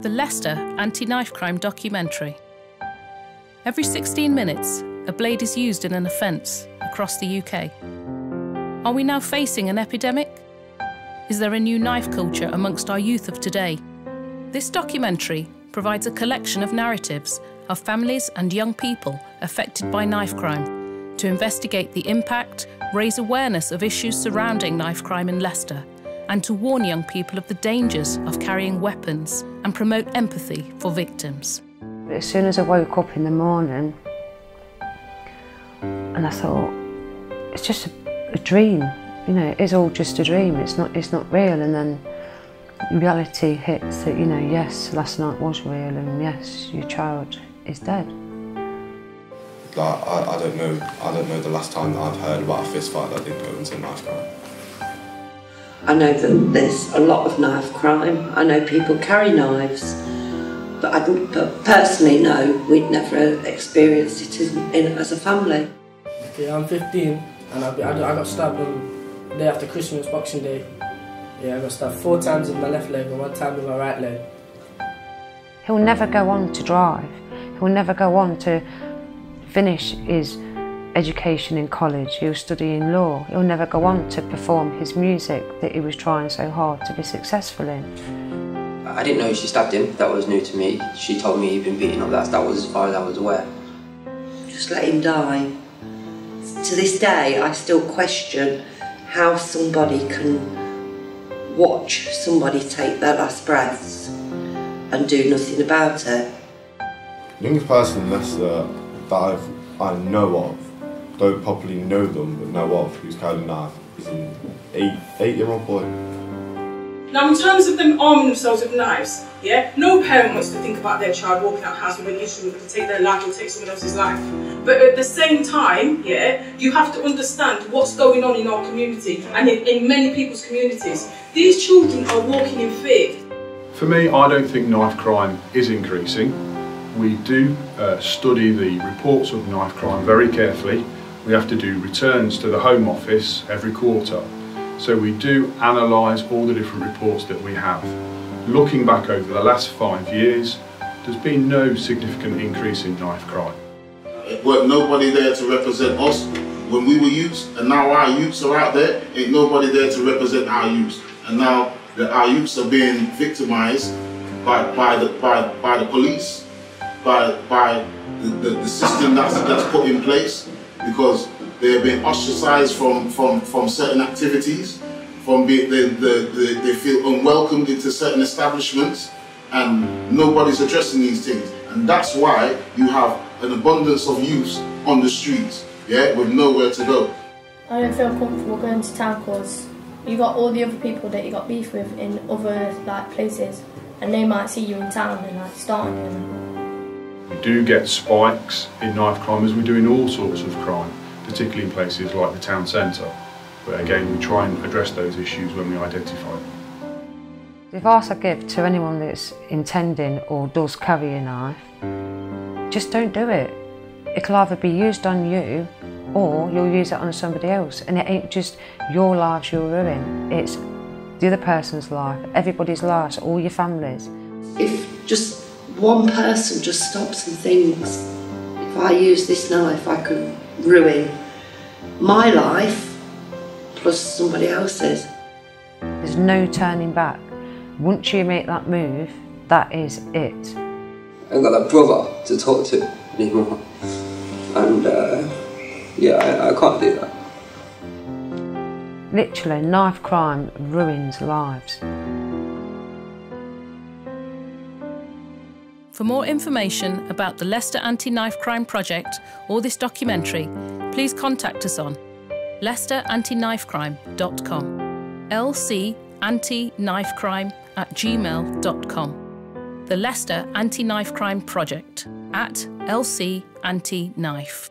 the Leicester Anti Knife Crime documentary. Every 16 minutes, a blade is used in an offence across the UK. Are we now facing an epidemic? Is there a new knife culture amongst our youth of today? This documentary provides a collection of narratives of families and young people affected by knife crime to investigate the impact, raise awareness of issues surrounding knife crime in Leicester, and to warn young people of the dangers of carrying weapons and promote empathy for victims. As soon as I woke up in the morning, and I thought, it's just a dream, you know, it is all just a dream, it's not real. And then reality hits that, you know, yes, last night was real, and yes, your child is dead. Like, I don't know the last time that I've heard about a fist fight that didn't go into knife crime. I know that there's a lot of knife crime. I know people carry knives, but personally, no, we'd never experienced it as a family. Okay, I'm 15 and I got stabbed on the day after Christmas, Boxing Day. Yeah, I got stabbed 4 times in my left leg and 1 time in my right leg. He'll never go on to drive. He'll never go on to finish his education in college. He'll study in law. He'll never go on to perform his music that he was trying so hard to be successful in. I didn't know she stabbed him. That was new to me. She told me he'd been beaten up. That was as far as I was aware. Just let him die. To this day, I still question how somebody can watch somebody take their last breaths and do nothing about it. The youngest person in Leicester that I know of, don't properly know them, but know of, who's carried a knife, is an 8-year-old boy. Now, in terms of them arming themselves with knives, yeah, no parent wants to think about their child walking out the house with an instrument to take their life or take someone else's life. But at the same time, yeah, you have to understand what's going on in our community and in many people's communities. These children are walking in fear. For me, I don't think knife crime is increasing. We do study the reports of knife crime very carefully. We have to do returns to the Home Office every quarter. So we do analyse all the different reports that we have. Looking back over the last 5 years, there's been no significant increase in knife crime. There weren't nobody there to represent us when we were youths, and now our youths are out there, ain't nobody there to represent our youths. And now our youths are being victimised by the police, by the system that's put in place, because they're being ostracised from certain activities, they feel unwelcomed into certain establishments, and nobody's addressing these things. And that's why you have an abundance of youths on the streets, yeah, with nowhere to go. I don't feel comfortable going to town because you got all the other people that you got beef with in other places, and they might see you in town and starting you. We do get spikes in knife crime, as we do in all sorts of crime, particularly in places like the town centre, where again we try and address those issues when we identify them. The advice I give to anyone that's intending or does carry a knife, just don't do it. It'll either be used on you or you'll use it on somebody else, and it ain't just your lives you'll ruin, it's the other person's life, everybody's lives, all your families. If just one person just stops and thinks, if I use this knife I could ruin my life plus somebody else's. There's no turning back. Once you make that move, that is it. I haven't got that brother to talk to anymore, and yeah, I can't do that. Literally, knife crime ruins lives. For more information about the Leicester Anti Knife Crime project or this documentary, please contact us on leicesterantiknifecrime.com, lcantiknifecrime@gmail.com, the Leicester Anti Knife Crime project @LC Anti Knife.